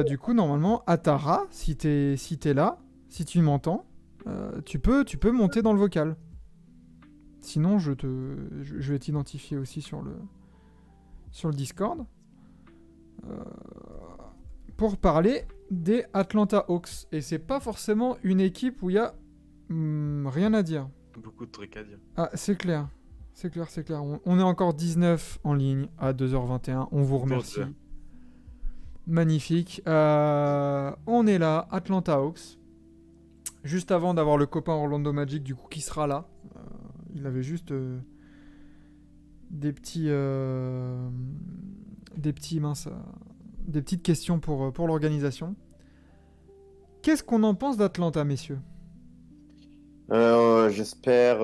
du coup, normalement, Atara, si t'es là, si tu m'entends, tu peux monter dans le vocal. Sinon, je vais t'identifier aussi sur le Discord euh, pour parler des Atlanta Hawks. Et c'est pas forcément une équipe où il y a rien à dire. Beaucoup de trucs à dire. Ah, c'est clair. C'est clair. On est encore 19 en ligne à 2h21. On vous remercie. Magnifique. On est là, Atlanta Hawks. Juste avant d'avoir le copain Orlando Magic, du coup, qui sera là. Il avait juste des petites questions pour l'organisation. Qu'est-ce qu'on en pense d'Atlanta, messieurs? J'espère.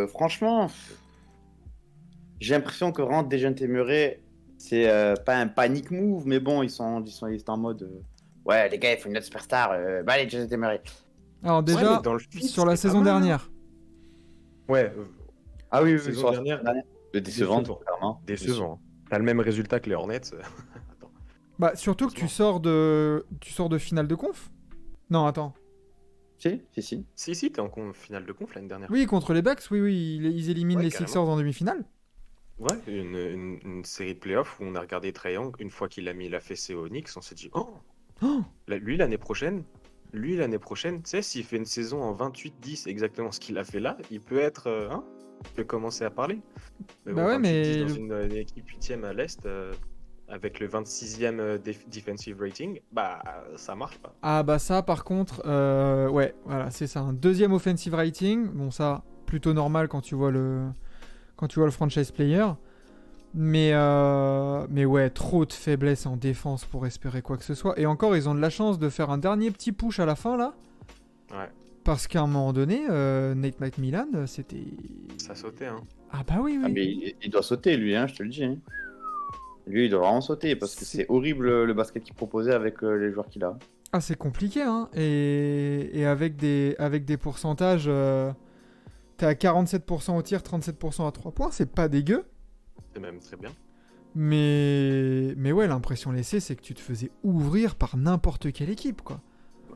Franchement, j'ai l'impression que vraiment Dejounte Murray, c'est pas un panic move, mais bon, ils sont en mode. Ouais, les gars, il faut une autre superstar. Bah, allez, Dejounte Murray. Alors, déjà, mais dans le feed, sur la c'était pas saison mal, hein. dernière. Ouais, Ah oui, saison sur la dernière, saison dernière. De décevante, décevant. clairement. Décevant. T'as le même résultat que les Hornets. Attends. Bah, surtout que tu sors de finale de conf. Non, attends. Si. Si, t'es en finale de conf l'année dernière. Oui, contre les Bucks, oui, ils éliminent Ouais, les carrément. Sixers en demi-finale. Ouais, une série de playoffs où on a regardé Trae Young, une fois qu'il a mis la fessée au Knicks, on s'est dit, oh, Oh, lui l'année prochaine, tu sais, s'il fait une saison en 28-10, exactement ce qu'il a fait là, il peut être, il peut commencer à parler. Mais Bah bon, ouais, 28-10 mais dans une équipe 8e à l'Est, avec le 26e defensive rating, bah ça marche pas. ah bah ça, par contre, ouais, voilà, c'est ça. Un deuxième offensive rating. Bon, ça, plutôt normal quand tu vois le franchise player. Mais ouais, trop de faiblesse en défense pour espérer quoi que ce soit. Et encore, ils ont de la chance de faire un dernier petit push à la fin, là. Ouais, Parce qu'à un moment donné, Nate McMillan, c'était... ça sautait, hein. Ah bah oui, Ah, oui. mais il doit sauter, lui, hein, je te le dis. Hein. Lui, il doit vraiment sauter parce que c'est horrible le basket qu'il proposait avec les joueurs qu'il a. Ah, c'est compliqué, hein. Et avec des pourcentages... t'es à 47% au tir, 37% à 3 points. C'est pas dégueu. C'est même très bien. Mais ouais, l'impression laissée, c'est que tu te faisais ouvrir par n'importe quelle équipe, quoi.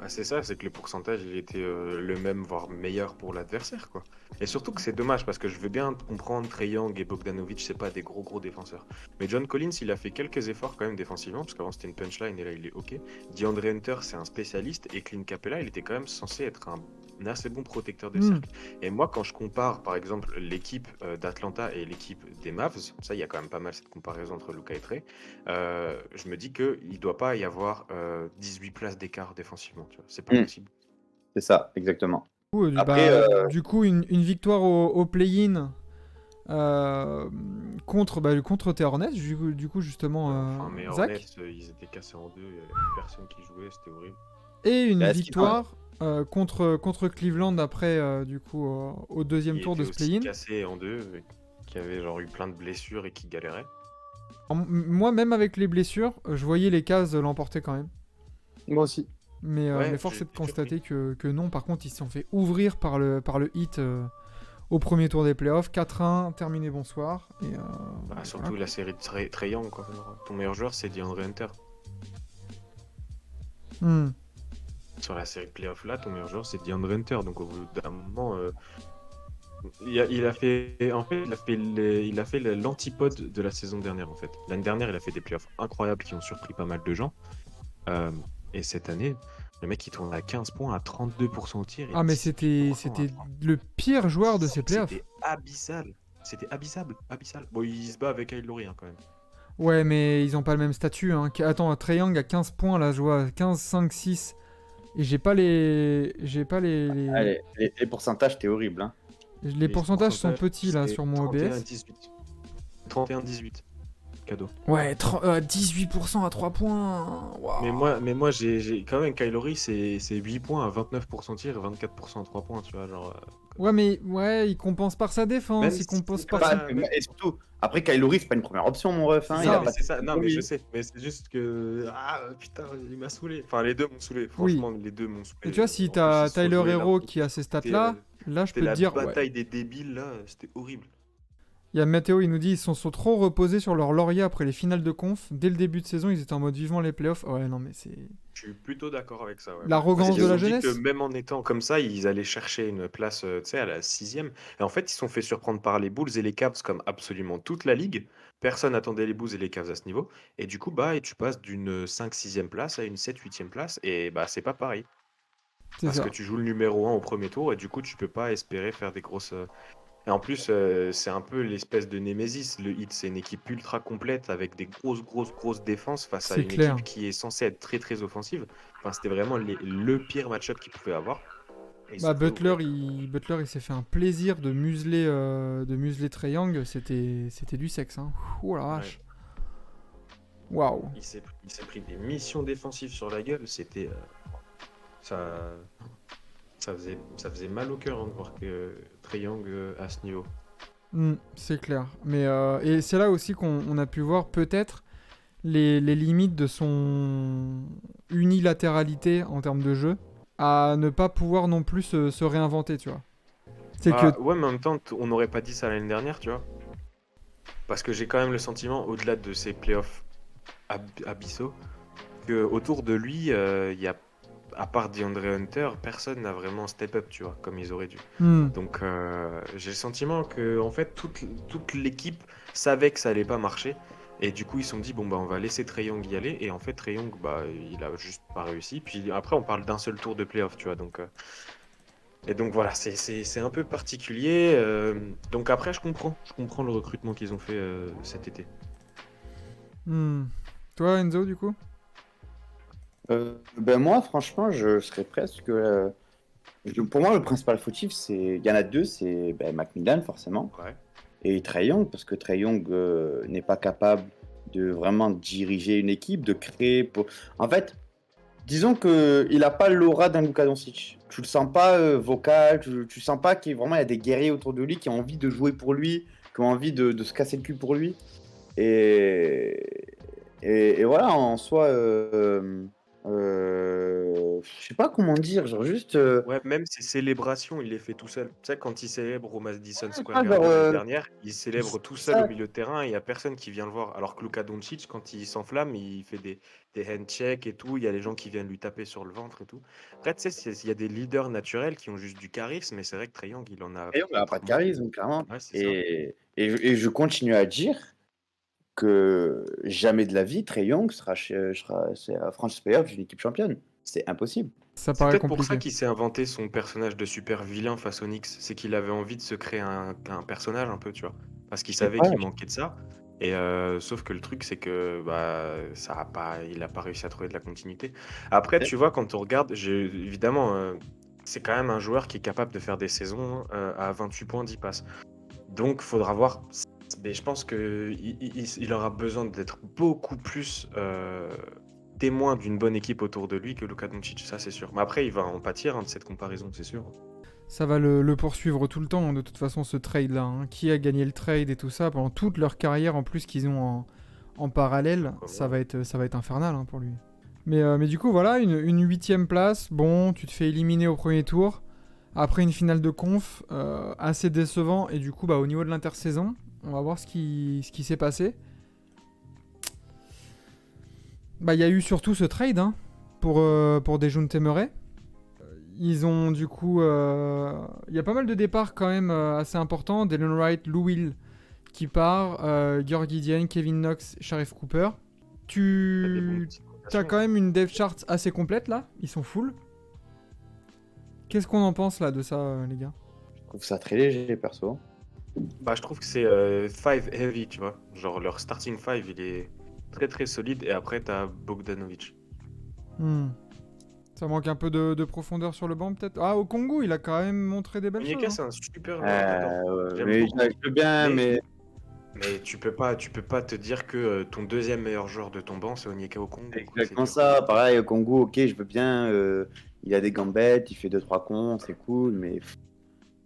Ah, c'est ça, c'est que le pourcentage il était le même, voire meilleur pour l'adversaire, quoi. Et surtout que c'est dommage parce que je veux bien comprendre Trae Young et Bogdanovic, c'est pas des gros défenseurs. Mais John Collins, il a fait quelques efforts quand même défensivement, parce qu'avant c'était une punchline et là il est ok. DeAndre Hunter, c'est un spécialiste et Clint Capella, il était quand même censé être un assez bon protecteur de cercle. Et moi, quand je compare par exemple l'équipe d'Atlanta et l'équipe des Mavs, ça il y a quand même pas mal cette comparaison entre Luka et Trae, je me dis qu'il doit pas y avoir 18 places d'écart défensivement. Tu vois. C'est pas possible. C'est ça, exactement. Après, du coup, une victoire au play-in contre tes Hornets, du coup justement, Mais Zach. Hornets, ils étaient cassés en deux, il n'y avait plus personne qui jouait, c'était horrible. Et une victoire contre Cleveland après, du coup, au deuxième tour de ce play-in. Cassé en deux, qui avait genre eu plein de blessures et qui galérait. Moi, même avec les blessures, je voyais les Cavs l'emporter quand même. Moi aussi. Mais force est de constater que non. Par contre, ils se sont fait ouvrir par le Heat au premier tour des playoffs. 4-1, terminé, bonsoir. Et, surtout voilà. la série de Trae Young, quoi. Ton meilleur joueur, c'est DeAndre Hunter. Sur la série de playoffs là, ton meilleur joueur, c'est DeAndre Hunter. Donc au bout d'un moment, il a fait l'antipode de la saison dernière, en fait. L'année dernière, il a fait des playoffs incroyables qui ont surpris pas mal de gens. Et cette année, le mec il tourne à 15 points, à 32% au tir. Ah mais c'était le pire joueur de ces playoffs. C'était abyssal. C'était abyssal. Bon, il se bat avec Kyle Lowry hein, quand même. Ouais, mais ils ont pas le même statut. Hein. Attends, Trae Young a 15 points là, je vois 15, 5, 6. Et j'ai pas les. Allez, les pourcentages, c'était horrible. Hein. Les pourcentages sont petits là sur mon OBS. 31-18. Cadeau. Ouais, 18% à 3 points. Wow. Mais moi j'ai quand même Kyle Lowry, c'est 8 points à 29% tir et 24% à 3 points, tu vois, genre. Ouais, mais il compense par sa défense, Même il compense si par ça. Et surtout, après Kyle Lowry, c'est pas une première option, mon ref. Hein, C'est ça. Non, mais je sais. Mais c'est juste que. Ah putain, il m'a saoulé. Enfin, les deux m'ont saoulé. Franchement, les deux m'ont saoulé. Et tu vois, si t'as Tyler Hero qui a ces stats là, je peux te dire. La bataille des débiles là, c'était horrible. Il y a Mathéo, il nous dit ils sont trop reposés sur leur laurier après les finales de conf. Dès le début de saison, ils étaient en mode vivement les playoffs. Ouais, non, mais c'est Je suis plutôt d'accord avec ça. Ouais. Parce l'arrogance de qu'ils la ont dit que jeunesse. même en étant comme ça, ils allaient chercher une place, tu sais, à la 6e. Et en fait, ils se sont fait surprendre par les Bulls et les Cavs comme absolument toute la ligue. Personne n'attendait les Bulls et les Cavs à ce niveau. Et du coup, bah, et tu passes d'une 5-6e place à une 7-8e place. Et bah, c'est pas pareil. C'est Parce que ça. tu joues le numéro 1 au premier tour et du coup, tu peux pas espérer faire des grosses. Et en plus, c'est un peu l'espèce de Némésis. Le Heat, c'est une équipe ultra complète avec des grosses défenses face à C'est une clair. équipe qui est censée être très offensive. Enfin, c'était vraiment le pire match-up qu'ils pouvaient avoir. Et ils se Bah, sont fait Butler, ouvrir. il s'est fait un plaisir de museler Trae Young. C'était du sexe. Hein. Ouh la Ouais. vache. Waouh. Il s'est pris des missions défensives sur la gueule. C'était. Ça, ça faisait mal au cœur hein, de voir que Trae Young à ce niveau. C'est clair. Mais et c'est là aussi qu'on a pu voir peut-être les limites de son unilatéralité en termes de jeu, à ne pas pouvoir non plus se réinventer, tu vois. C'est que Bah ouais, mais en même temps, on n'aurait pas dit ça l'année dernière, tu vois. Parce que j'ai quand même le sentiment, au-delà de ces playoffs abyssaux, que autour de lui, il y a, à part DeAndre Hunter, personne n'a vraiment step up, tu vois, comme ils auraient dû. hmm, Donc j'ai le sentiment que en fait toute l'équipe savait que ça allait pas marcher. Et du coup ils se sont dit bon bah on va laisser Trae Young y aller. Et en fait Trae Young bah il a juste pas réussi. Puis après on parle d'un seul tour de playoff, tu vois. Et donc voilà, c'est un peu particulier. Donc après je comprends le recrutement qu'ils ont fait cet été. hmm. Toi, Enzo, du coup? Ben moi, franchement, je serais presque. Pour moi, le principal fautif, il y en a deux, c'est ben, Macmillan forcément Ouais. et Trae Young, parce que Trae Young n'est pas capable de vraiment diriger une équipe, de créer. En fait, disons que il a pas l'aura d'un Luka Doncic. Tu le sens pas vocal, tu sens pas qu'il vraiment il y a des guerriers autour de lui qui ont envie de jouer pour lui, qui ont envie de se casser le cul pour lui. Et, et voilà, en soi, je sais pas comment dire, genre juste, Ouais, même ses célébrations, il les fait tout seul. Tu sais, quand il célèbre au Madison Square pas genre, Garden l'année dernière, il célèbre c'est tout seul au ça, milieu de terrain et il n'y a personne qui vient le voir. Alors que Luka Doncic, quand il s'enflamme, il fait des handshakes et tout. Il y a les gens qui viennent lui taper sur le ventre et tout. Après, tu sais, il y a des leaders naturels qui ont juste du charisme, mais c'est vrai que Trae Young, il en a Trae Young n'a pas de moins. charisme, clairement. Ouais, c'est ça. Et je continue à dire que jamais de la vie, Trae Young c'est à Franchise Playoff d'une équipe championne. C'est impossible. Ça C'est paraît peut-être pour ça compliqué. qu'il s'est inventé son personnage de super vilain face aux Knicks. C'est qu'il avait envie de se créer un personnage un peu, tu vois. Parce qu'il savait Ouais, qu'il manquait de ça. Et sauf que le truc, c'est que bah, il a pas réussi à trouver de la continuité. Après, tu vois, quand on regarde, évidemment, c'est quand même un joueur qui est capable de faire des saisons à 28 points, 10 passes. Donc, faudra voir. Mais je pense qu'il aura besoin d'être beaucoup plus témoin d'une bonne équipe autour de lui que Luka Doncic, ça c'est sûr. Mais après, il va en pâtir hein, de cette comparaison, c'est sûr. Ça va le poursuivre tout le temps, de toute façon, ce trade-là. Hein. Qui a gagné le trade et tout ça, pendant toute leur carrière, en plus qu'ils ont en parallèle, ça va être infernal hein, pour lui. Mais du coup, voilà, une 8ème place. Bon, tu te fais éliminer au premier tour. Après une finale de conf, assez décevant. Et du coup, bah, au niveau de l'intersaison, on va voir ce qui s'est passé. Bah, il y a eu surtout ce trade hein, pour Dejounte Murray. Ils ont du coup. Il y a pas mal de départs quand même assez importants. Dylan Wright, Lou Will qui part. Georgie Diagne, Kevin Knox, Sharif Cooper. Il y a des bons Tu petites as rotations, quand même une depth chart assez complète là. Ils sont full. Qu'est-ce qu'on en pense là de ça, les gars? je trouve ça très léger, perso. Bah, je trouve que c'est five heavy, tu vois. Genre leur starting five, il est très solide. Et après, t'as Bogdanovic. Hmm. Ça manque un peu de profondeur sur le banc peut-être. Ah, au Congo, il a quand même montré des belles choses. Onyeka, Hein. c'est un super joueur, j'adore. J'aime Mais beaucoup. je veux bien, Mais, mais mais tu peux pas te dire que ton deuxième meilleur joueur de ton banc, c'est Onyeka Okongwu, c'est quoi. C'est exactement dur. ça. Pareil, au Congo, ok, je veux bien. Il a des gambettes, il fait 2-3 cons, c'est cool, mais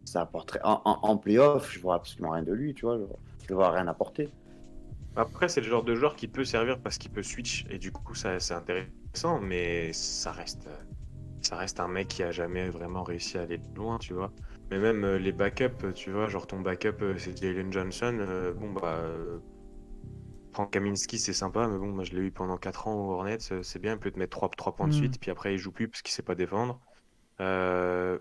ça apporterait. En playoff, je vois absolument rien de lui, tu vois. Je vois rien apporter. Après, c'est le genre de joueur qui peut servir parce qu'il peut switch et du coup, ça, c'est intéressant, mais ça reste un mec qui a jamais vraiment réussi à aller loin, tu vois. Mais même les backups, tu vois, genre ton backup, c'est Jalen Johnson. Bon, bah, Frank Kaminsky, c'est sympa, mais bon, moi, je l'ai eu pendant 4 ans au Hornets. C'est bien, il peut te mettre 3 points de Hmm. suite, puis après, il joue plus parce qu'il sait pas défendre. Euh,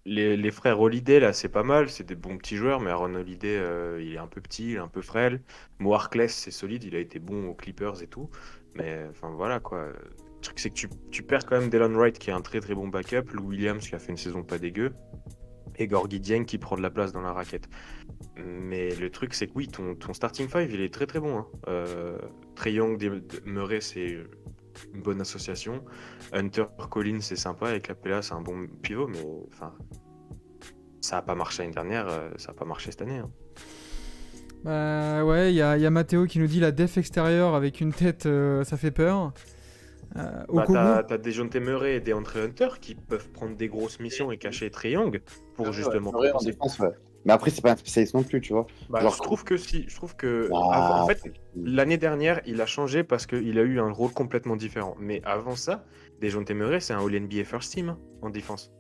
les frères Holiday, là, c'est pas mal. C'est des bons petits joueurs, mais Aaron Holiday, il est un peu petit, il est un peu frêle. Mo Harkless, c'est solide, il a été bon aux Clippers et tout. Mais enfin, voilà, quoi. Le truc, c'est que tu perds quand même Delon Wright, qui est un très très bon backup. Lou Williams, qui a fait une saison pas dégueu. Et Gorgui Dieng, qui prend de la place dans la raquette. Mais le truc, c'est que oui, ton starting five, il est très très bon, hein. Trae Young, Murray, c'est une bonne association. Hunter Collins, c'est sympa. Et Capella, c'est un bon pivot, mais enfin, ça n'a pas marché l'année dernière, ça n'a pas marché cette année, hein. Bah ouais, il y a Mathéo qui nous dit la def extérieure avec une tête, ça fait peur. Bah, Okobo, t'as Dejounte Murray et DeAndre Hunter qui peuvent prendre des grosses missions et cacher Trae Young pour Ouais, justement Murray en compenser. défense, ouais. Mais après, c'est pas un spécialiste non plus, tu vois. Bah, Genre, je trouve que si, je trouve que en ah, fait l'année dernière il a changé parce qu'il a eu un rôle complètement différent. Mais avant ça, Dejounte Murray c'est un All NBA First Team, hein, en défense.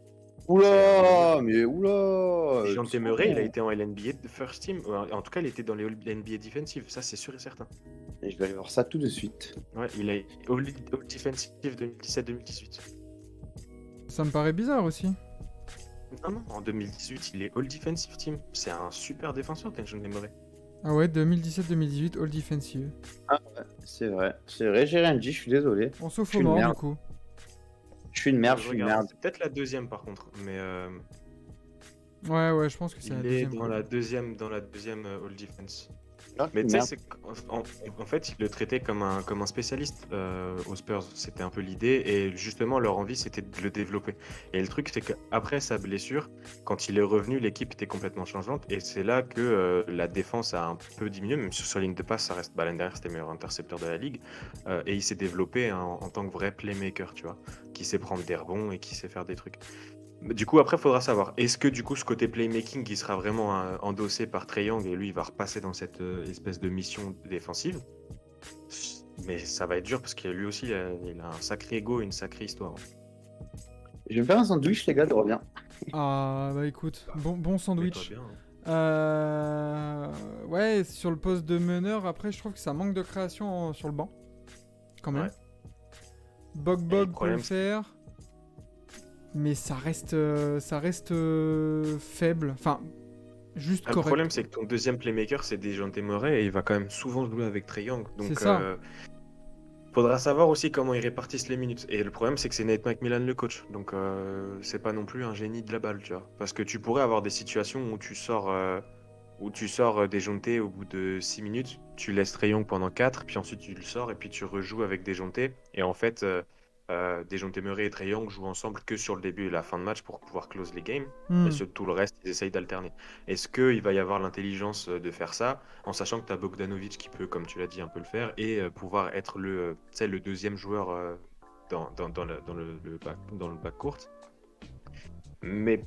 C'est un des meilleurs. oula, mais oula, Dejounte Murray il a doucement. été en All NBA First Team, en tout cas il était dans les All NBA Defensive, ça c'est sûr et certain. Et je vais aller voir ça tout de suite. Ouais, il a All Defensive 2017-2018. ça me paraît bizarre aussi. Non, non, en 2018 il est All Defensive Team. C'est un super défenseur Dejounte Murray. Ah ouais, 2017-2018, All Defensive. C'est vrai, j'ai rien dit, je suis désolé. On sauf Je au suis une mort du merde. coup. Je suis une merde, je Je suis une regarde, merde. c'est peut-être la deuxième par contre, mais Ouais, je pense que c'est la il est deuxième. dans quoi. la deuxième All Defense. Ah, je Mais suis une tu sais, merde. en fait, ils le traitaient comme un spécialiste aux Spurs. C'était un peu l'idée. Et justement, leur envie, c'était de le développer. Et le truc, c'est qu'après sa blessure, quand il est revenu, l'équipe était complètement changeante. Et c'est là que la défense a un peu diminué. Même sur ligne de passe, ça reste. Bah, l'année dernière, c'était le meilleur intercepteur de la ligue. Et il s'est développé en tant que vrai playmaker, tu vois. Qui sait prendre des rebonds et qui sait faire des trucs. Du coup, après, il faudra savoir, est-ce que du coup, ce côté playmaking, qui sera vraiment endossé par Trae Young et lui, il va repasser dans cette espèce de mission défensive. Mais ça va être dur parce que lui aussi, il a un sacré ego et une sacrée histoire. Je vais me faire un sandwich, les gars, je reviens. Ah bah écoute, bon Fais-toi sandwich. bien, hein. Ouais, sur le poste de meneur, après je trouve que ça manque de création sur le banc. Quand même. Ouais. Bog Et le peut le problème, faire. Mais ça reste faible. Enfin, juste Le correct. problème, c'est que ton deuxième playmaker, c'est Dejounte Murray et il va quand même souvent jouer avec Trae Young. C'est Donc, ça. faudra savoir aussi comment ils répartissent les minutes. Et le problème, c'est que c'est Nate McMillan le coach. Donc, c'est pas non plus un génie de la balle, tu vois. Parce que tu pourrais avoir des situations où tu sors, Dejounte au bout de 6 minutes, tu laisses Trae Young pendant 4, puis ensuite tu le sors et puis tu rejoues avec Dejounte. Et en fait, Dejounte Murray et Trae Young jouent ensemble que sur le début et la fin de match pour pouvoir close les games. Hmm. Et sur tout le reste, ils essayent d'alterner. Est-ce qu'il va y avoir l'intelligence de faire ça, en sachant que tu as Bogdanovic qui peut, comme tu l'as dit, un peu le faire, et pouvoir être tu sais, le deuxième joueur dans le backcourt. Mais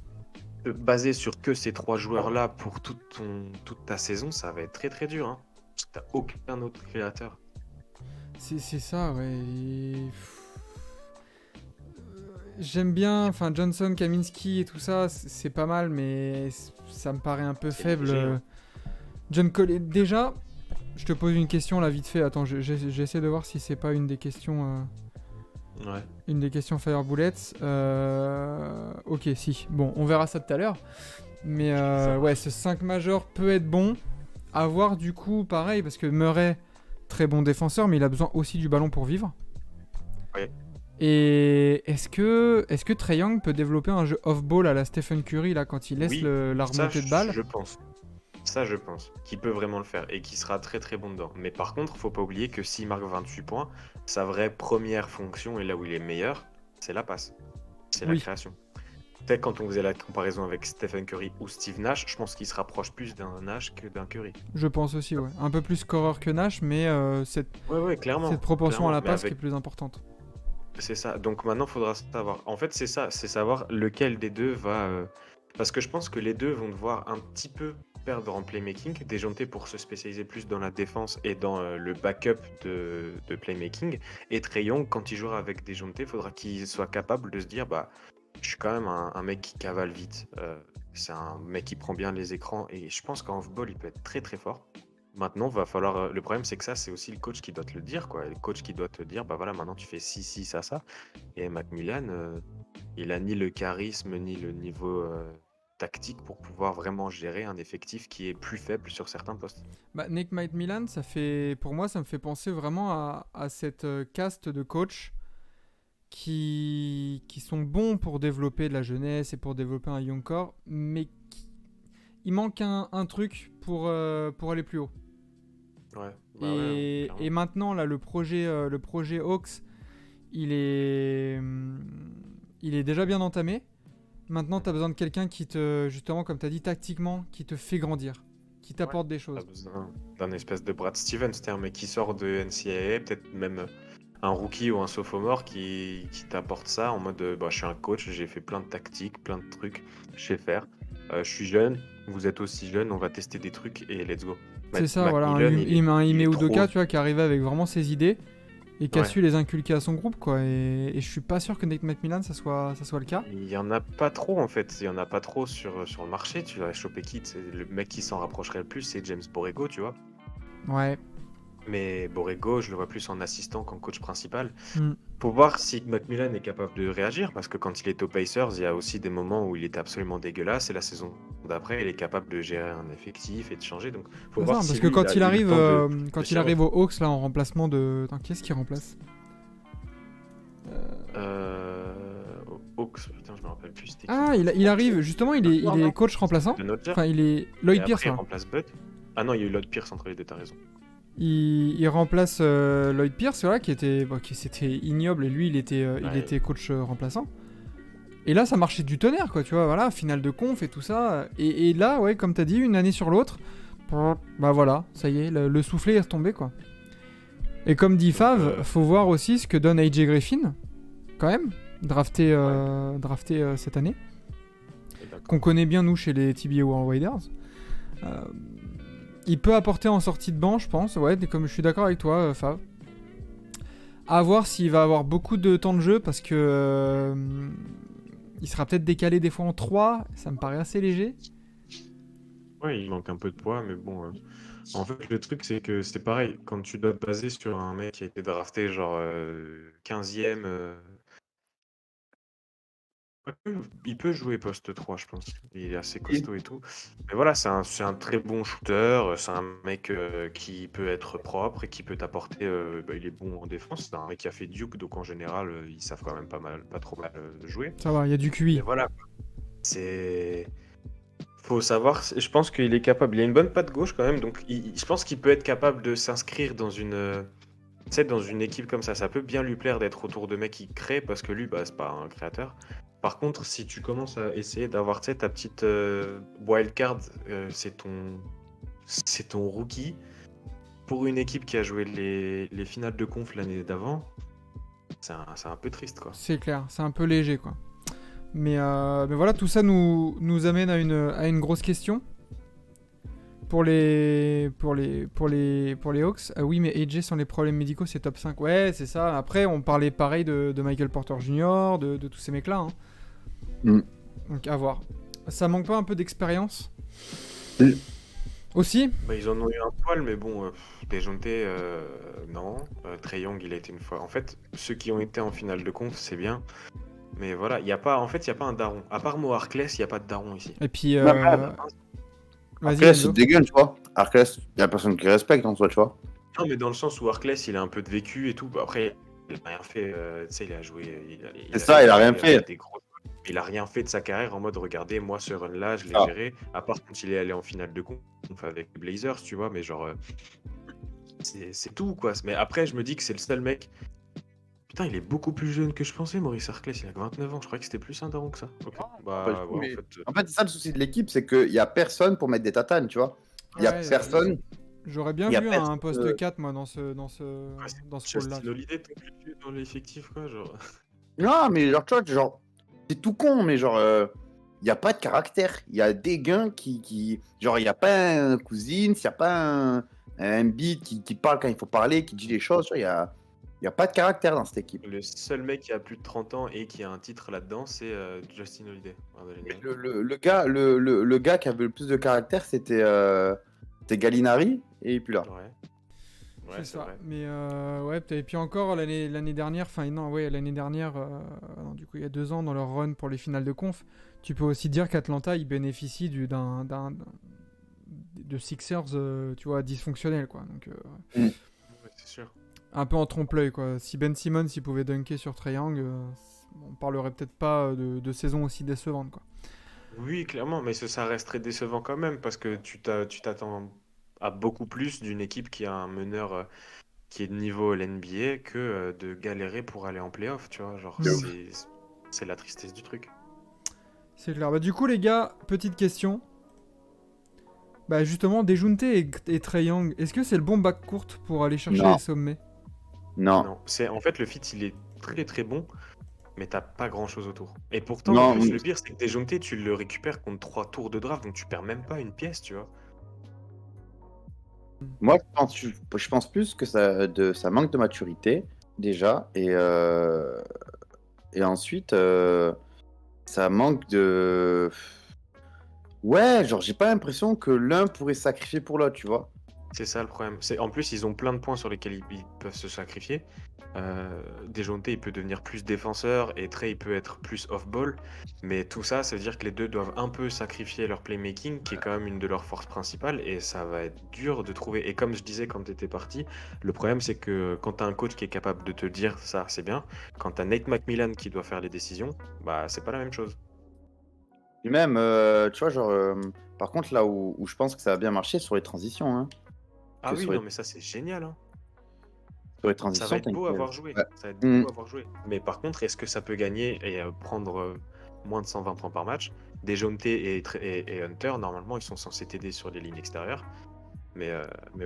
basé sur que ces 3 joueurs-là pour toute ta saison, ça va être très très dur, hein. T'as aucun autre créateur. C'est ça, ouais. J'aime bien, enfin Johnson, Kaminski et tout ça, c'est pas mal, mais ça me paraît un peu C'est faible. léger, hein. John Collins, déjà, je te pose une question là vite fait. Attends, j'essaie de voir si c'est pas une des questions. Ouais. Une des questions Fire Bullets. Ok, si. Bon, on verra ça tout à l'heure. Mais ouais, ce 5 majeur peut être bon. À voir du coup, pareil, parce que Murray, très bon défenseur, mais il a besoin aussi du ballon pour vivre. Ouais. Et est-ce que Trae Young peut développer un jeu off-ball à la Stephen Curry là quand il laisse Oui, la ça, remontée de balle? je pense. Ça, je pense qu'il peut vraiment le faire et qu'il sera très très bon dedans. Mais par contre, faut pas oublier que s'il marque 28 points, sa vraie première fonction et là où il est meilleur, c'est la passe. C'est la Oui. création. Peut-être quand on faisait la comparaison avec Stephen Curry ou Steve Nash, je pense qu'il se rapproche plus d'un Nash que d'un Curry. Je pense aussi, ouais. Un peu plus scoreur que Nash, mais cette Ouais, clairement. proportion à la Mais passe qui avec- est plus importante. C'est ça. Donc maintenant, faudra savoir. En fait, c'est ça. C'est savoir lequel des deux va. Parce que je pense que les deux vont devoir un petit peu perdre en playmaking. Dejounte pour se spécialiser plus dans la défense et dans le backup de playmaking. Et Trae Young, quand il jouera avec Dejounte, il faudra qu'il soit capable de se dire bah, je suis quand même un mec qui cavale vite. C'est un mec qui prend bien les écrans et je pense qu'en off-ball, il peut être très très fort. Maintenant, va falloir. Le problème, c'est que ça, c'est aussi le coach qui doit te le dire, quoi. Le coach qui doit te dire, bah voilà, maintenant tu fais ci, ci, ça, ça. Et Macmillan, il a ni le charisme ni le niveau tactique pour pouvoir vraiment gérer un effectif qui est plus faible sur certains postes. Bah, Nick Milan, pour moi, ça me fait penser vraiment à cette caste de coachs qui sont bons pour développer de la jeunesse et pour développer un young core, mais il manque un truc pour aller plus haut. Ouais, bah ouais, Et maintenant, là, le projet Hawks, il est déjà bien entamé. Maintenant, tu as besoin de quelqu'un qui te, justement, comme tu as dit, tactiquement, qui te fait grandir, qui t'apporte des T'as choses. besoin d'un espèce de Brad Stevens, c'est un mec qui sort de NCAA, peut-être même un rookie ou un sophomore qui t'apporte ça en mode bah, je suis un coach, j'ai fait plein de tactiques, plein de trucs, je sais faire. Je suis jeune, vous êtes aussi jeune, on va tester des trucs et let's go. C'est ça, voilà, un Macmillan, il Ime est Udoka, trop. tu vois, qui arrivait avec vraiment ses idées et qui a Ouais. su les inculquer à son groupe, quoi. Et je suis pas sûr que Nick Milan, ça soit le cas. Il y en a pas trop en fait, il y en a pas trop sur le marché. Tu vas choper qui? Le mec qui s'en rapprocherait le plus, c'est James Borrego, tu vois. Ouais. Mais Borrego, je le vois plus en assistant qu'en coach principal. Mm. Faut voir si Macmillan est capable de réagir, parce que quand il est au Pacers, il y a aussi des moments où il était absolument dégueulasse, et la saison d'après, il est capable de gérer un effectif et de changer. Donc, faut C'est voir ça, si parce que lui, quand a il eu le arrive, temps de quand s'y il arrive remettre. aux Hawks, là, en remplacement de... Attends, qui est-ce qu'il remplace Hawks, putain, je me rappelle plus. C'était qui? Ah, il arrive, justement, il est coach remplaçant. Le Notger. Enfin, il est Et Lloyd après, Pierce, il là. remplace Bud. Ah non, il y a eu Lloyd Pierce entre les deux, t'as raison. Il remplace Lloyd Pierce, voilà, c'était ignoble, et lui, il Ouais. était coach remplaçant. Et là, ça marchait du tonnerre, quoi, tu vois, voilà, finale de conf et tout ça. Et là, ouais, comme t'as dit, une année sur l'autre, bah voilà, ça y est, le soufflet est retombé, quoi. Et comme dit Fav, faut voir aussi ce que donne AJ Griffin, quand même, drafté cette année, qu'on connaît bien, nous, chez les TBA World Raiders. Il peut apporter en sortie de banc, je pense, ouais, comme je suis d'accord avec toi, Fav. À voir s'il va avoir beaucoup de temps de jeu, parce que il sera peut-être décalé des fois en 3, ça me paraît assez léger. Ouais, il manque un peu de poids, mais bon. En fait, le truc, c'est que c'est pareil. Quand tu dois te baser sur un mec qui a été drafté genre 15e, il peut jouer poste 3, je pense. Il est assez costaud et tout. Mais voilà, c'est un très bon shooter. C'est un mec qui peut être propre et qui peut t'apporter. Bah, il est bon en défense. C'est un mec qui a fait Duke, donc en général, ils savent quand même pas trop mal jouer. Ça va, il y a du QI. Mais voilà, c'est. Faut savoir, je pense qu'il est capable. Il a une bonne patte gauche quand même, donc je pense qu'il peut être capable de s'inscrire dans tu sais, dans une équipe comme ça. Ça peut bien lui plaire d'être autour de mecs qui créent parce que lui, bah, c'est pas un créateur. Par contre, si tu commences à essayer d'avoir, tu sais, ta petite wildcard, c'est ton rookie pour une équipe qui a joué les finales de conf l'année d'avant, c'est un peu triste, quoi. C'est clair, c'est un peu léger, quoi. Mais voilà, tout ça nous amène à une grosse question. Pour les Hawks. Ah oui, mais AJ sans les problèmes médicaux, c'est top 5. Ouais, c'est ça. Après, on parlait pareil de Michael Porter Jr., de tous ces mecs-là. Hein. Mm. Donc, à voir. Ça manque pas un peu d'expérience Mm. Aussi Bah, ils en ont eu un poil, mais bon, Dejounte, non. Trae Young, il a été une fois. En fait, ceux qui ont été en finale de conf, c'est bien. Mais voilà, il y a pas un daron. À part Mo Harkless, il n'y a pas de daron ici. Et puis. Ouais, Vas-y, Arclès, c'est Enzo. dégueule, tu vois. Arclès, y a personne qui respecte en soi, tu vois. Non, mais dans le sens où Harkless, il a un peu de vécu et tout. Bah, après, il a rien fait. Tu sais, il a joué. C'est ça, il a rien fait. Il a rien fait de sa carrière en mode regardez, moi, ce run-là, je l'ai Ah. géré. À part quand il est allé en finale de conf avec les Blazers, tu vois. Mais genre, c'est tout, quoi. Mais après, je me dis que c'est le seul mec. Putain, il est beaucoup plus jeune que je pensais, Maurice Harkless. Il a que 29 ans. Je croyais que c'était plus un daron que ça. Ok. Bah, ouais, En fait, c'est ça le souci de l'équipe, c'est qu'il y a personne pour mettre des tatanes, tu vois. Il y a Ouais, personne. J'aurais bien Y a vu personne, un poste 4, moi, dans ce Justin rôle-là. Holiday, t'es plus dans l'effectif, quoi. Genre. Non, mais genre, tu vois, genre, c'est tout con, mais genre, il n'y a pas de caractère. Il y a des gains qui... Genre, il n'y a pas un Cousins, il n'y a pas un beat qui parle quand il faut parler, qui dit les choses. Il n'y a n'y a pas de caractère dans cette équipe. Le seul mec qui a plus de 30 ans et qui a un titre là-dedans, c'est Justin Holiday. Ah, bah, Mais génial. le gars qui avait le plus de caractère, c'était Gallinari, et il est plus là. Ouais. Ouais, C'est c'est ça. vrai. Mais ouais, et puis encore l'année dernière, enfin non, ouais, l'année dernière, non, du coup il y a 2 ans dans leur run pour les finales de conf, tu peux aussi dire qu'Atlanta il bénéficie de Sixers, tu vois, dysfonctionnels quoi. Donc Ouais, c'est sûr. un peu en trompe-l'œil quoi. Si Ben Simmons il pouvait dunker sur Trae Young, on parlerait peut-être pas de saison aussi décevante quoi. Oui, clairement, mais ça reste très décevant quand même parce que tu t'attends à beaucoup plus d'une équipe qui a un meneur qui est de niveau l'NBA que de galérer pour aller en playoff, tu vois. Genre, De ouf. c'est la tristesse du truc. C'est clair. Bah du coup les gars, petite question. Bah justement, Dejounte et Trae Young, est-ce que c'est le bon bac courte pour aller chercher Non. les sommets? Non. Non, en fait, le fit, il est très très bon, mais t'as pas grand-chose autour. Et pourtant, Non, en plus, oui. le pire, c'est que Dejounte, tu le récupères contre 3 tours de draft, donc tu perds même pas une pièce, tu vois. Moi, je pense plus que ça manque de maturité, déjà, et ensuite, ça manque de... Ouais, genre, j'ai pas l'impression que l'un pourrait se sacrifier pour l'autre, tu vois. C'est ça le problème. En plus, ils ont plein de points sur lesquels ils peuvent se sacrifier. Dejounte, il peut devenir plus défenseur et Trey, il peut être plus off-ball. Mais tout ça, ça veut dire que les deux doivent un peu sacrifier leur playmaking, qui est quand même une de leurs forces principales. Et ça va être dur de trouver. Et comme je disais quand tu étais parti, le problème, c'est que quand tu as un coach qui est capable de te dire ça, c'est bien. Quand tu as Nate McMillan qui doit faire les décisions, bah, c'est pas la même chose. Et même, tu vois, genre, par contre, là où je pense que ça va bien marcher, sur les transitions, hein. Ah Que oui, sur les, non, mais ça, c'est génial, hein. sur les Ça va transitions, être beau à t'inquiète. voir jouer. Ouais. Ça va être Mm. beau à voir jouer. Mais par contre, est-ce que ça peut gagner et prendre moins de 120 points par match? Dejounte et Hunter, normalement, ils sont censés t'aider sur les lignes extérieures. Mais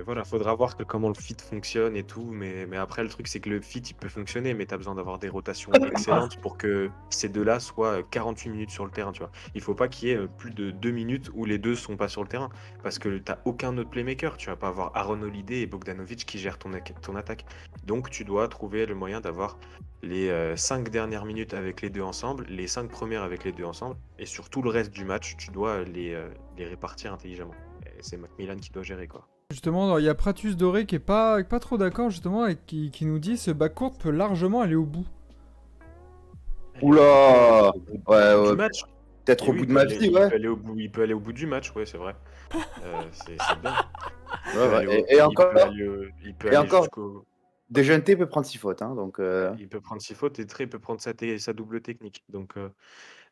voilà, faudra voir comment le fit fonctionne et tout. Mais après, le truc, c'est que le fit, il peut fonctionner, mais tu as besoin d'avoir des rotations excellentes pour que ces deux-là soient 48 minutes sur le terrain, tu vois. Il faut pas qu'il y ait plus de 2 minutes où les deux sont pas sur le terrain, parce que tu aucun autre playmaker. Tu vas pas avoir Aaron Holiday et Bogdanovic qui gèrent ton attaque. Donc, tu dois trouver le moyen d'avoir les 5 dernières minutes avec les deux ensemble, les 5 premières avec les deux ensemble, et sur tout le reste du match, tu dois les répartir intelligemment. Et c'est Macmillan qui doit gérer, quoi. Justement, il y a Pratus Doré qui est pas trop d'accord justement et qui nous dit ce backcourt peut largement aller au bout. Oula! Au bout Ouais, du ouais. match. Peut-être Et au oui, bout de ma vie, il ouais. peut aller au bout, il peut aller au bout du match, ouais, c'est vrai. C'est bien. Il Ouais, peut aller ouais. au- Et il encore, peut aller, il peut et aller encore, jusqu'au. Dejounte peut prendre 6 fautes, hein, donc... Il peut prendre 6 fautes et Trey peut prendre sa double technique. Donc,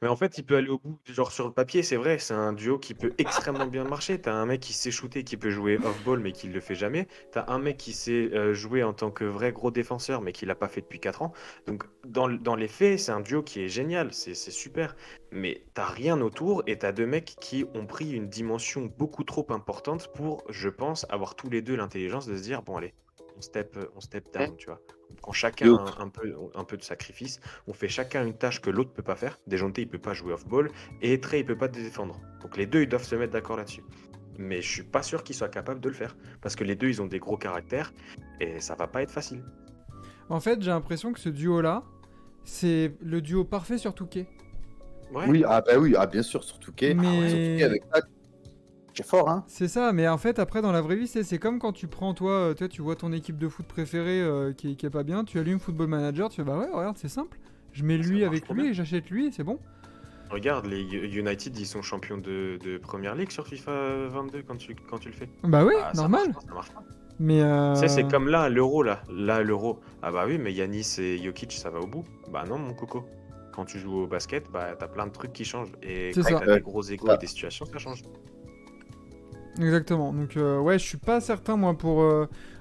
mais en fait, il peut aller au bout. Genre sur le papier, c'est vrai, c'est un duo qui peut extrêmement bien marcher. T'as un mec qui sait shooter, qui peut jouer off-ball, mais qui le fait jamais. T'as un mec qui sait jouer en tant que vrai gros défenseur, mais qui l'a pas fait depuis 4 ans. Donc dans les faits, c'est un duo qui est génial, c'est super. Mais t'as rien autour et t'as deux mecs qui ont pris une dimension beaucoup trop importante pour, je pense, avoir tous les deux l'intelligence de se dire, bon allez, on step down, tu vois. On prend chacun De ouf. un peu de sacrifice. On fait chacun une tâche que l'autre peut pas faire. Dejounte, il peut pas jouer off-ball et Trey, il peut pas défendre. Donc les deux, ils doivent se mettre d'accord là-dessus. Mais je suis pas sûr qu'ils soient capables de le faire parce que les deux, ils ont des gros caractères et ça va pas être facile. En fait, j'ai l'impression que ce duo-là, c'est le duo parfait sur Touquet. Ouais. Oui, ah bah oui, ah bien sûr, surtout Kay. Mais- Surtout Kay avec ça, c'est fort, hein. C'est ça, mais en fait, après, dans la vraie vie, c'est comme quand tu prends, toi, tu vois ton équipe de foot préférée qui est pas bien, tu allumes Football Manager, tu fais bah ouais, regarde, c'est simple. Je mets Ça lui marche avec trop lui bien. et j'achète lui et c'est bon. Regarde, les United, ils sont champions de Première Ligue sur FIFA 22 quand tu le fais. Bah oui, Ah, ça normal. marche pas, ça marche pas. Mais Tu sais, c'est comme là, l'euro, là. Là, l'euro. Ah bah oui, mais Yanis et Jokic, ça va au bout. Bah non, mon coco. Quand tu joues au basket, bah t'as plein de trucs qui changent. Et C'est quand ça. t'as des gros égos et des situations, ça change. Exactement. Donc ouais, je suis pas certain moi pour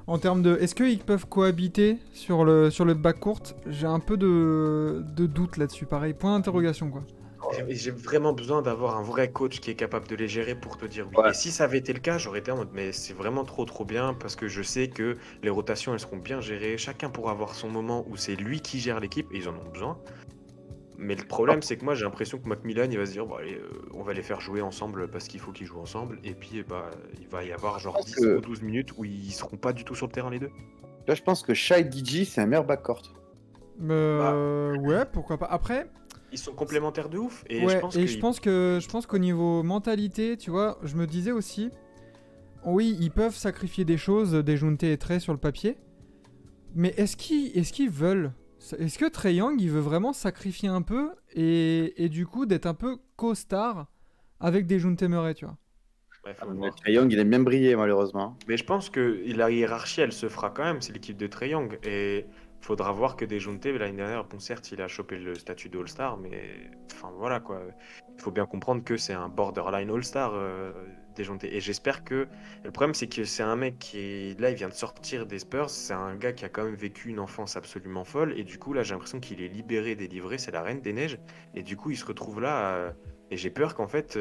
en termes de est-ce qu'ils peuvent cohabiter sur le bac court. J'ai un peu de doute là-dessus. Pareil, point d'interrogation quoi. J'ai vraiment besoin d'avoir un vrai coach qui est capable de les gérer pour te dire oui. Ouais. Et si ça avait été le cas, j'aurais été en mode, mais c'est vraiment trop bien parce que je sais que les rotations, elles seront bien gérées. Chacun pourra avoir son moment où c'est lui qui gère l'équipe et ils en ont besoin. Mais le problème, c'est que moi, j'ai l'impression que Macmillan, il va se dire, bon, allez, on va les faire jouer ensemble parce qu'il faut qu'ils jouent ensemble. Et puis, bah, il va y avoir genre pense 10 que- ou 12 minutes où ils seront pas du tout sur le terrain, les deux. Là, je pense que Sha et Gigi, c'est un meilleur backcourt. Ouais, pourquoi pas. Après, Ils sont complémentaires de ouf. Et ouais, je pense et que je pense qu'au niveau mentalité, tu vois, je me disais aussi, oui, ils peuvent sacrifier des choses, Dejounte et Trey sur le papier, mais est-ce qu'ils veulent? Est-ce que Trae Young, il veut vraiment sacrifier un peu et du coup d'être un peu co-star avec Dejounte Murray, tu vois? faut Mais voir. Trae Young, il aime bien briller, malheureusement. Mais je pense que la hiérarchie, elle se fera quand même. C'est l'équipe de Trae Young. Et faudra voir que Dejounte, l'année dernière, bon, certes, il a chopé le statut de All-Star, mais enfin voilà quoi. Il faut bien comprendre que c'est un borderline All-Star, Dejounte. Et j'espère que. Le problème, c'est que c'est un mec qui est. Là, il vient de sortir des Spurs. C'est un gars qui a quand même vécu une enfance absolument folle. Et du coup, là, j'ai l'impression qu'il est libéré, délivré. C'est la reine des neiges. Et du coup, il se retrouve là. Et j'ai peur qu'en fait,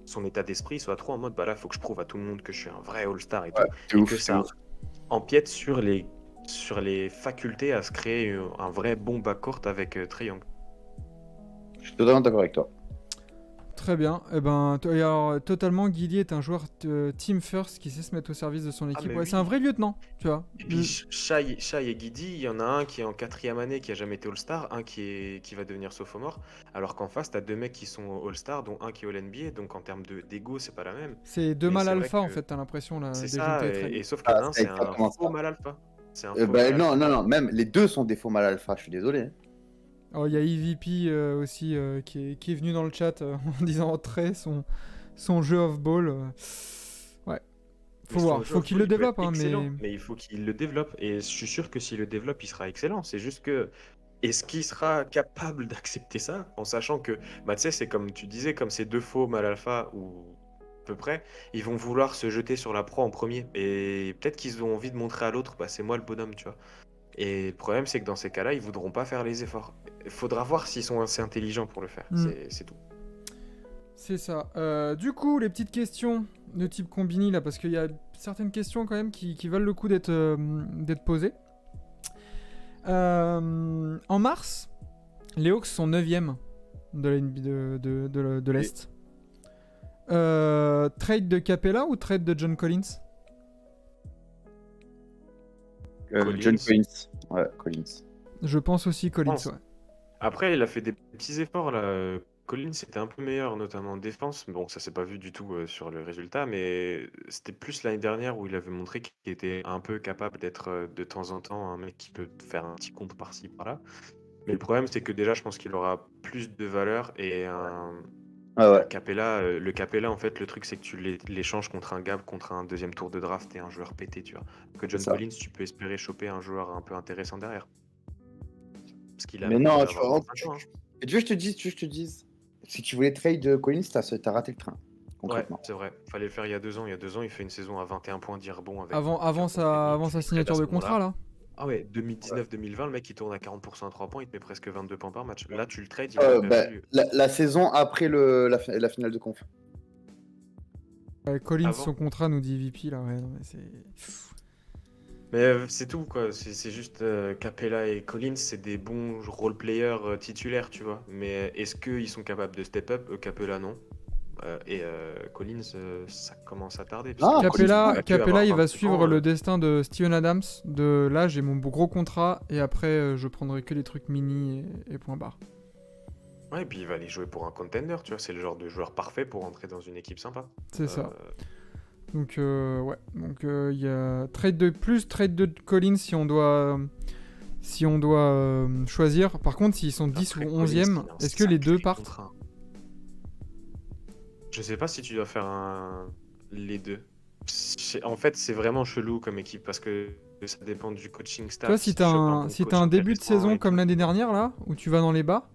son état d'esprit soit trop en mode bah là, faut que je prouve à tout le monde que je suis un vrai All-Star et Ouais, tout. c'est Et ouf, que c'est ça ouf. empiète sur les facultés à se créer un vrai bon backcourt avec Trae Young. Je suis totalement d'accord avec toi. Très bien. Eh ben, et alors, totalement, Guilly est un joueur team first qui sait se mettre au service de son équipe. mais Ouais, c'est un oui. vrai lieutenant, tu vois. Et puis Shai et Guidi, il y en a un qui est en 4e année qui a jamais été All-Star, un qui va devenir sophomore, alors qu'en face, t'as deux mecs qui sont All-Star, dont un qui est All-NBA, donc en termes d'ego, c'est pas la même. C'est deux Mais mal c'est vrai alpha, en que fait, t'as l'impression, là, c'est Dejounte ça, et Trey. et sauf qu'il y en a un, C'est c'est un exactement faux ça. mal alpha. C'est un faux mal Ben, non, alpha. non, non, même les deux sont des faux mal alpha, je suis désolé. Hein. Oh, il y a EVP aussi qui est venu dans le chat en disant Trey, son jeu off-ball. Ouais, Mais faut son voir. jeu Faut off qu'il ball, le il peut développe, être hein, excellent, mais. mais il faut qu'il le développe. Et je suis sûr que s'il le développe, il sera excellent. C'est juste que, est-ce qu'il sera capable d'accepter ça en sachant que, bah, tu sais, c'est comme tu disais, comme ces deux faux mal alpha ou à peu près, ils vont vouloir se jeter sur la pro en premier. Et peut-être qu'ils ont envie de montrer à l'autre, bah, c'est moi le bonhomme, tu vois. Et le problème, c'est que dans ces cas-là, ils voudront pas faire les efforts. Il faudra voir s'ils sont assez intelligents pour le faire. Hmm. C'est tout. C'est ça. Du coup, les petites questions de type combini, là, parce qu'il y a certaines questions quand même qui valent le coup d'être posées. En mars, les Hawks sont 9ème de de l'Est. Trade de Capella ou trade de John Collins? John Collins. Collins. Ouais, Collins. Je pense aussi Collins, pense. ouais. Après, il a fait des petits efforts là. Collins était un peu meilleur, notamment en défense. Bon, ça s'est pas vu du tout sur le résultat, mais c'était plus l'année dernière où il avait montré qu'il était un peu capable d'être de temps en temps un mec qui peut faire un petit compte par-ci par-là. Mais le problème, c'est que déjà, je pense qu'il aura plus de valeur et Ah ouais, un Capella. Le Capella, en fait, le truc, c'est que tu l'échanges contre un gars, contre un deuxième tour de draft et un joueur pété, tu vois. Que c'est John ça. Collins, tu peux espérer choper un joueur un peu intéressant derrière. Parce qu'il Mais il non, va tu avoir vois, 25 ans, hein. et tu veux que je te dise, si tu voulais trade Collins, t'as raté le train, Ouais, concrètement. c'est vrai. Fallait le faire il y a 2 ans. Il y a 2 ans, il fait une saison à 21 points, 10 rebonds avec Avant 40 dribbles. sa Tu le trades signature à ce de contrat, moment-là. là. Ah ouais, 2019-2020, le mec il tourne à 40% à 3 points, il te met presque 22 points par match. Là, tu le trades, il a même pas Bah, vu. la saison après la finale de conf. Collins, Avant. son contrat, nous dit VP, là. Ouais, non, mais c'est. Mais c'est tout, quoi. C'est juste Capella et Collins, c'est des bons role-players titulaires, tu vois. Mais est-ce qu'ils sont capables de step up? Capella, non. Collins, ça commence à tarder. Parce Ah, qu'il Collins, Capella, il va que avoir Capella, il va 25 suivre ans, le destin de Steven Adams. De là, j'ai mon gros contrat et après, je prendrai que des trucs mini et point barre. Ouais, et puis il va aller jouer pour un contender, tu vois. C'est le genre de joueur parfait pour entrer dans une équipe sympa. C'est ça. Donc, ouais. Donc, il y a trade de Collins si on doit choisir. Par contre, s'ils sont 10 ou Après, Collins, 11e, il a un est-ce que les deux sacré partent? contrat. Je sais pas si tu dois faire les deux. En fait, c'est vraiment chelou comme équipe parce que ça dépend du coaching Tu vois, staff. si tu chopes un bon si coach t'as un début de intéressant saison et comme tout. l'année dernière, là, où tu vas dans les bas,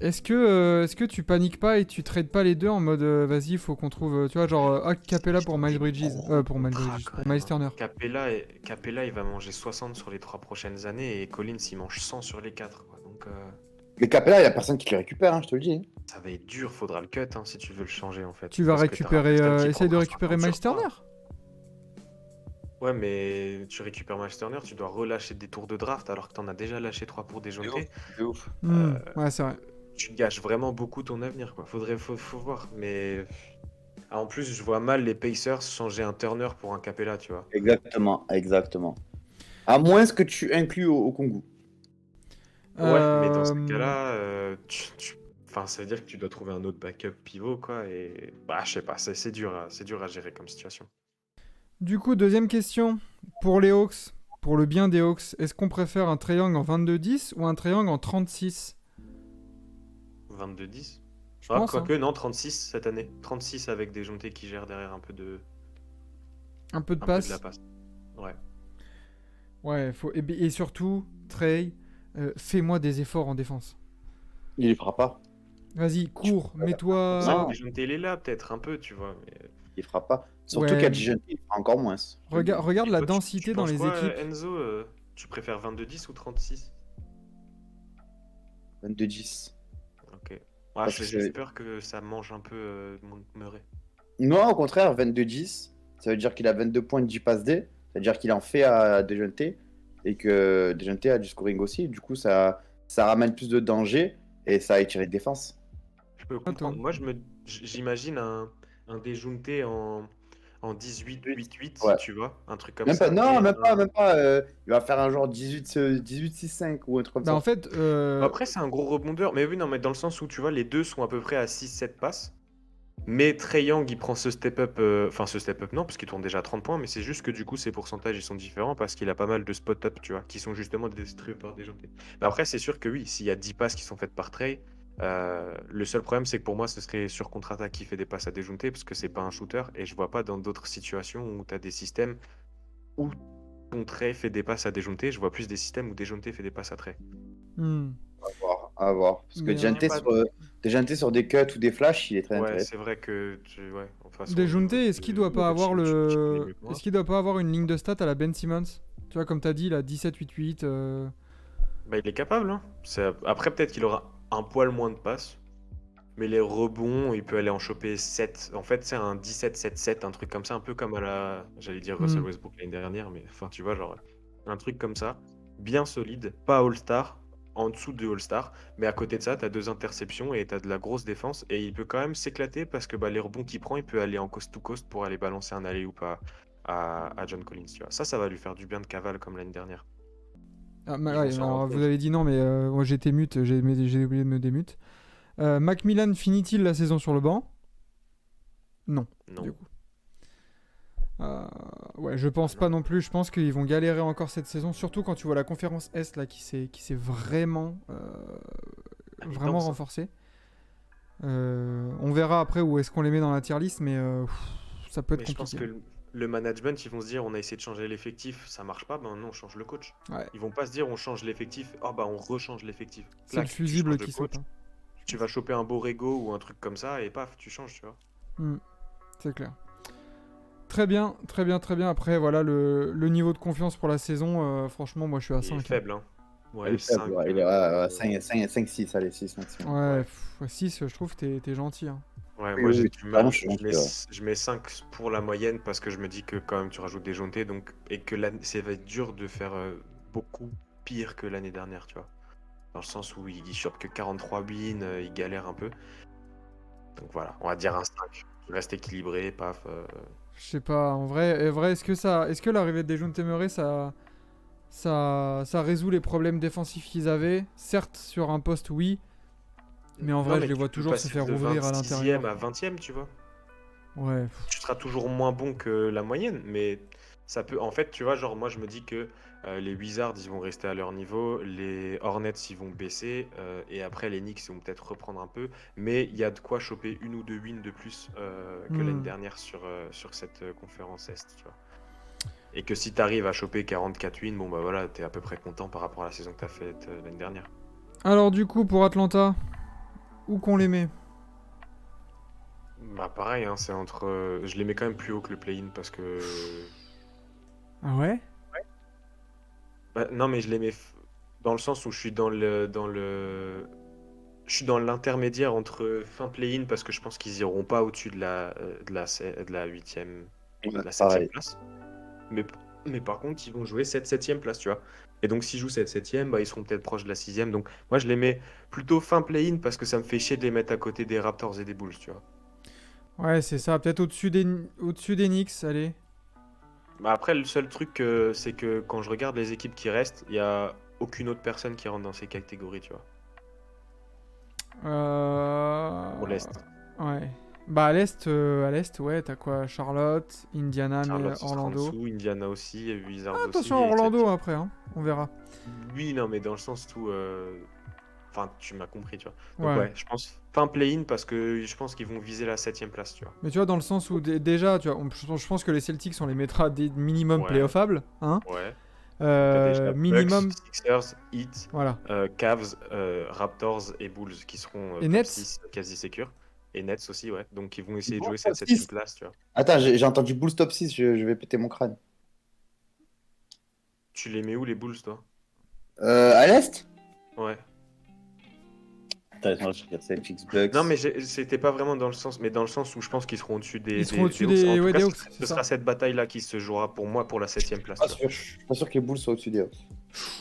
est-ce que tu paniques pas et tu trades pas les deux en mode vas-y, faut qu'on trouve, tu vois, genre Capella pour Miles Bridges, pour Miles Bridges, pour Miles Turner. Capella, il va manger 60 sur les 3 prochaines années et Collins, il mange 100 sur les 4, quoi. Donc, Mais Capella, il y a personne qui le récupère, hein, je te le dis. ça va être dur. Faudra le cut hein, si tu veux le changer, en fait. Tu vas Parce que t'auras récupérer, personne qui essaye de prendra récupérer 60 Miles sur 3. Turner. Ouais, mais tu récupères Miles Turner, tu dois relâcher des tours de draft alors que t'en as déjà lâché 3 pour déjounter. De ouf. Ouais, c'est vrai. Tu gâches vraiment beaucoup ton avenir, quoi. Faut voir. Mais En plus, je vois mal les Pacers changer un Turner pour un Capella, tu vois. Exactement, exactement. À moins que tu inclues au Congo. Ouais, mais dans ce Euh, cas-là, enfin, ça veut dire que tu dois trouver un autre backup pivot, quoi. Et bah, je sais pas, c'est dur à gérer comme situation. Du coup, deuxième question. Pour les Hawks, pour le bien des Hawks, est-ce qu'on préfère un triangle en 22-10 ou un triangle en 36? 22-10. Je Ah, pense, hein. quoique, non, 36 cette année. 36 avec des Jontés qui gèrent derrière Un peu de un peu de la passe. passe. Ouais. Ouais, et surtout, Trey, fais-moi des efforts en défense. Il les fera pas. Vas-y, cours, Pour ça que mets-toi. Non, Dejounte, il est là, peut-être un peu, tu vois. Mais... il fera pas. Surtout Ouais, qu'à Dijon, il fera encore moins. regarde Et la toi, tu densité dans penses les quoi, équipes. Enzo? Tu préfères 22-10 ou 36? 22-10. Ok. Ah, Parce que j'ai juste c'est. peur que ça mange un peu mon Murray. Non, au contraire, 22-10, ça veut dire qu'il a 22 points de 10 passes D. Ça veut dire qu'il en fait à Dejounte. Et que Dejounte a du scoring aussi. Du coup, ça ramène plus de danger et ça a étiré de défense. Je peux À toi. comprendre. Moi, j'imagine un Dejounte en 18-8-8, Ouais. tu vois, un truc comme Même pas, ça, non, et même pas, un... même pas. Il va faire un genre 18-6-5 ou un truc comme Bah en ça. fait, Après, c'est un gros rebondeur, mais oui, non, mais dans le sens où, tu vois, les deux sont à peu près à 6-7 passes, mais Trae Young, il prend ce step-up, enfin, ce step-up, non, parce qu'il tourne déjà à 30 points, mais c'est juste que, du coup, ses pourcentages, ils sont différents, parce qu'il a pas mal de spot-up, tu vois, qui sont justement des distribués par Dejounte. Mais après, c'est sûr que oui, s'il y a 10 passes qui sont faites par Trae, le seul problème, c'est que pour moi, ce serait sur contre-attaque qui fait des passes à Dejounte, parce que c'est pas un shooter, et je vois pas dans d'autres situations où tu as des systèmes où ton Trae fait des passes à Dejounte, je vois plus des systèmes où Dejounte fait des passes à Trae. hmm, À voir, à voir. Parce que mais J'ai pas... Dejounte sur des cuts ou des flashs, il est très Ouais, intéressant. c'est vrai que, ouais, en façon, Dejounte, est-ce qu'il doit pas avoir tu connais mieux que est-ce moi. qu'il doit pas avoir une ligne de stats à la Ben Simmons? Tu vois, comme t'as dit, là, 17-8-8. Bah, il est capable, hein. Après, peut-être qu'il aura un poil moins de passes, mais les rebonds, il peut aller en choper 7. En fait, c'est un 17-7-7, un truc comme ça, un peu comme à la... J'allais dire Russell Hmm. Westbrook l'année dernière, mais enfin, tu vois, genre, un truc comme ça, bien solide, pas All-Star, en dessous de All-Star, mais à côté de ça, t'as 2 interceptions et t'as de la grosse défense, et il peut quand même s'éclater parce que bah, les rebonds qu'il prend, il peut aller en coast-to-coast pour aller balancer un alley ou pas à John Collins, tu vois. Ça va lui faire du bien de cavale comme l'année dernière. Ah, Ils vont ouais, s'en rendre alors vous compte. avez dit non, mais moi j'étais mute, j'ai oublié de me démute. Macmillan finit-il la saison sur le banc? Non, Non. du coup. Ouais, je Bah pense non. pas non plus. Je pense qu'ils vont galérer encore cette saison, surtout quand tu vois la conférence Est là qui s'est vraiment Elle est vraiment dense, hein. renforcée. On verra après où est-ce qu'on les met dans la tier list, mais ça peut être Mais je pense compliqué. que le management, ils vont se dire, on a essayé de changer l'effectif, ça marche pas, ben non, on change le coach. Ouais, Ils vont pas se dire, on change l'effectif, oh bah on rechange l'effectif. c'est le Clac, tu changes fusible de qui saute, coach, hein, je tu vas pense. choper un Borrego ou un truc comme ça, et paf, tu changes, tu vois. Hmm, c'est clair. Très bien, très bien, très bien. Après, voilà, le niveau de confiance pour la saison, franchement, moi je suis à Il est 5, hein. faible, hein. Il Ouais, est faible, 5. ouais, il est ouais, 5-6, allez, 6 maximum. Ouais, Ouais. 6, je trouve que t'es gentil, hein. Ouais, Oui, moi j'ai oui, du vraiment, mal. je suis gentil, ouais. Je mets 5 pour la moyenne parce que je me dis que quand même tu rajoutes des jauntés donc, et que ça va être dur de faire beaucoup pire que l'année dernière, tu vois. Dans le sens où il chope que 43 wins, il galère un peu. Donc voilà, on va dire un 5. Il reste équilibré, paf. Je sais pas, en vrai, est-ce que l'arrivée des Jeunes Témérés, ça résout les problèmes défensifs qu'ils avaient? Certes, sur un poste, oui, mais en Non, vrai, je mais les tu vois peux toujours se passer faire de ouvrir à 26e l'intérieur. à 20e, tu vois. Ouais, Tu seras toujours moins bon que la moyenne, mais ça peut. En fait, tu vois, genre, moi, je me dis que les Wizards, ils vont rester à leur niveau, les Hornets, ils vont baisser, et après, les Knicks, ils vont peut-être reprendre un peu, mais il y a de quoi choper une ou deux wins de plus que l'année hmm. dernière sur cette conférence Est, tu vois. Et que si tu arrives à choper 44 wins, bon, bah voilà, t'es à peu près content par rapport à la saison que t'as faite l'année dernière. Alors, du coup, pour Atlanta, où qu'on les met? Bah, pareil, hein, c'est entre. Je les mets quand même plus haut que le play-in parce que. Ah ouais? Bah, non, mais je les mets dans le sens où je suis je suis dans l'intermédiaire entre fin play-in parce que je pense qu'ils iront pas au-dessus de la huitième, Ouais, de la septième pareil. place. Mais, mais par contre, ils vont jouer cette septième place, tu vois. Et donc, s'ils jouent cette septième, bah, ils seront peut-être proches de la sixième. Donc, moi, je les mets plutôt fin play-in parce que ça me fait chier de les mettre à côté des Raptors et des Bulls, tu vois. Ouais, c'est ça. Peut-être au-dessus des Knicks, allez. Bah après, le seul truc, c'est que quand je regarde les équipes qui restent, il y a aucune autre personne qui rentre dans ces catégories, tu vois, pour Euh... l'Est. Ouais. Bah à l'est, ouais, t'as quoi? Charlotte, Indiana, mais Charlotte, ce sera en Orlando. dessous, Indiana aussi, et Wizards Ah, aussi. attention à Et Orlando après, hein. On verra. oui, non, mais dans le sens où... Enfin, tu m'as compris, tu vois. Donc Ouais. ouais, je pense fin play-in parce que je pense qu'ils vont viser la 7ème place, tu vois. Mais tu vois, dans le sens où déjà, tu vois, je pense que les Celtics, on les mettra des minimum Ouais, playoffables, hein. ouais. Donc t'as déjà Bucks, Minimum, Sixers, Heat, voilà. Cavs, Raptors et Bulls qui seront Et top Nets, 6 quasi sécures. Et Nets aussi, ouais. Donc ils vont essayer de Bulls jouer cette top 7ème 6. place, tu vois. Attends, j'ai entendu Bulls top 6, je vais péter mon crâne. Tu les mets où les Bulls, toi? À l'Est? Ouais. Attends, je regarde Celtics Bucks. Non, mais c'était pas vraiment dans le sens, mais dans le sens où je pense qu'ils seront au-dessus ils seront au-dessus des Hawks. En tout ouais, cas, des ce Hawks, sera, c'est ce ça. sera cette bataille-là qui se jouera pour moi pour la 7ème place, tu vois. Je suis pas sûr que les Bulls soient au-dessus des Hawks.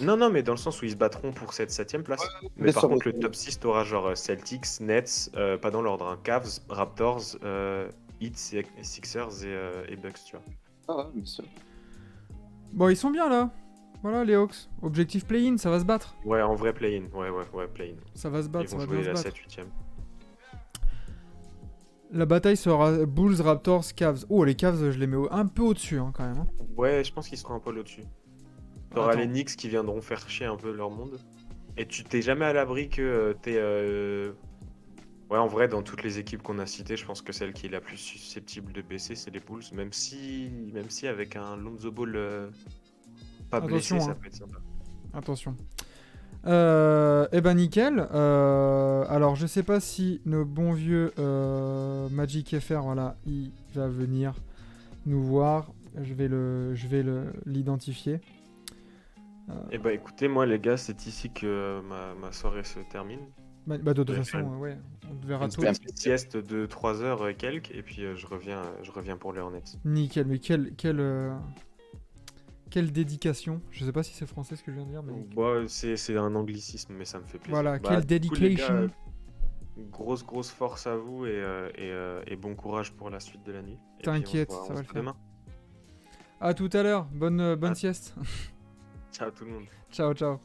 Non, non, mais dans le sens où ils se battront pour cette 7ème place. Mais Bien par sûr, contre, le oui. top 6, t'auras genre Celtics, Nets, pas dans l'ordre, hein, Cavs, Raptors, Heat, Sixers et Bucks, tu vois. Ah ouais, bien sûr. Bon, ils sont bien là. Voilà, les Hawks. Objectif play-in, ça va se battre. Ouais, en vrai, play-in. Ouais, play-in. Ça va se Ils battre, ça vont va bien jouer se la battre. 7-8ème. La bataille sera Bulls, Raptors, Cavs. Oh, les Cavs, je les mets un peu au-dessus, hein, quand même. Hein. Ouais, je pense qu'ils seront un peu au-dessus. T'auras Attends. les Knicks qui viendront faire chier un peu leur monde. Et tu t'es jamais à l'abri que t'es. Ouais, en vrai, dans toutes les équipes qu'on a citées, je pense que celle qui est la plus susceptible de baisser, c'est les Bulls. Même si avec un Lonzo Ball pas blessé, Attention, ça hein. peut être sympa. Attention. Eh ben nickel. Alors je sais pas si nos bons vieux Magic FR, voilà, il va venir nous voir. Je vais l'identifier. Et bah écoutez, moi les gars, c'est ici que ma soirée se termine. Bah, de toute Je vais façon, faire ouais, on te verra une tôt. petite sieste de 3 heures et quelques, et puis je reviens pour les Hornets. Nickel, mais quelle dédication. Je sais pas si c'est français ce que je viens de dire, mais nickel. Bah, c'est un anglicisme, mais ça me fait plaisir. Voilà, Bah, quelle du coup, les gars, dedication. grosse force à vous et bon courage pour la suite de la nuit. Et puis, T'inquiète, on se voit ça va le faire. demain. À tout à l'heure. Bonne À- sieste. Ciao tout le monde. Ciao, ciao.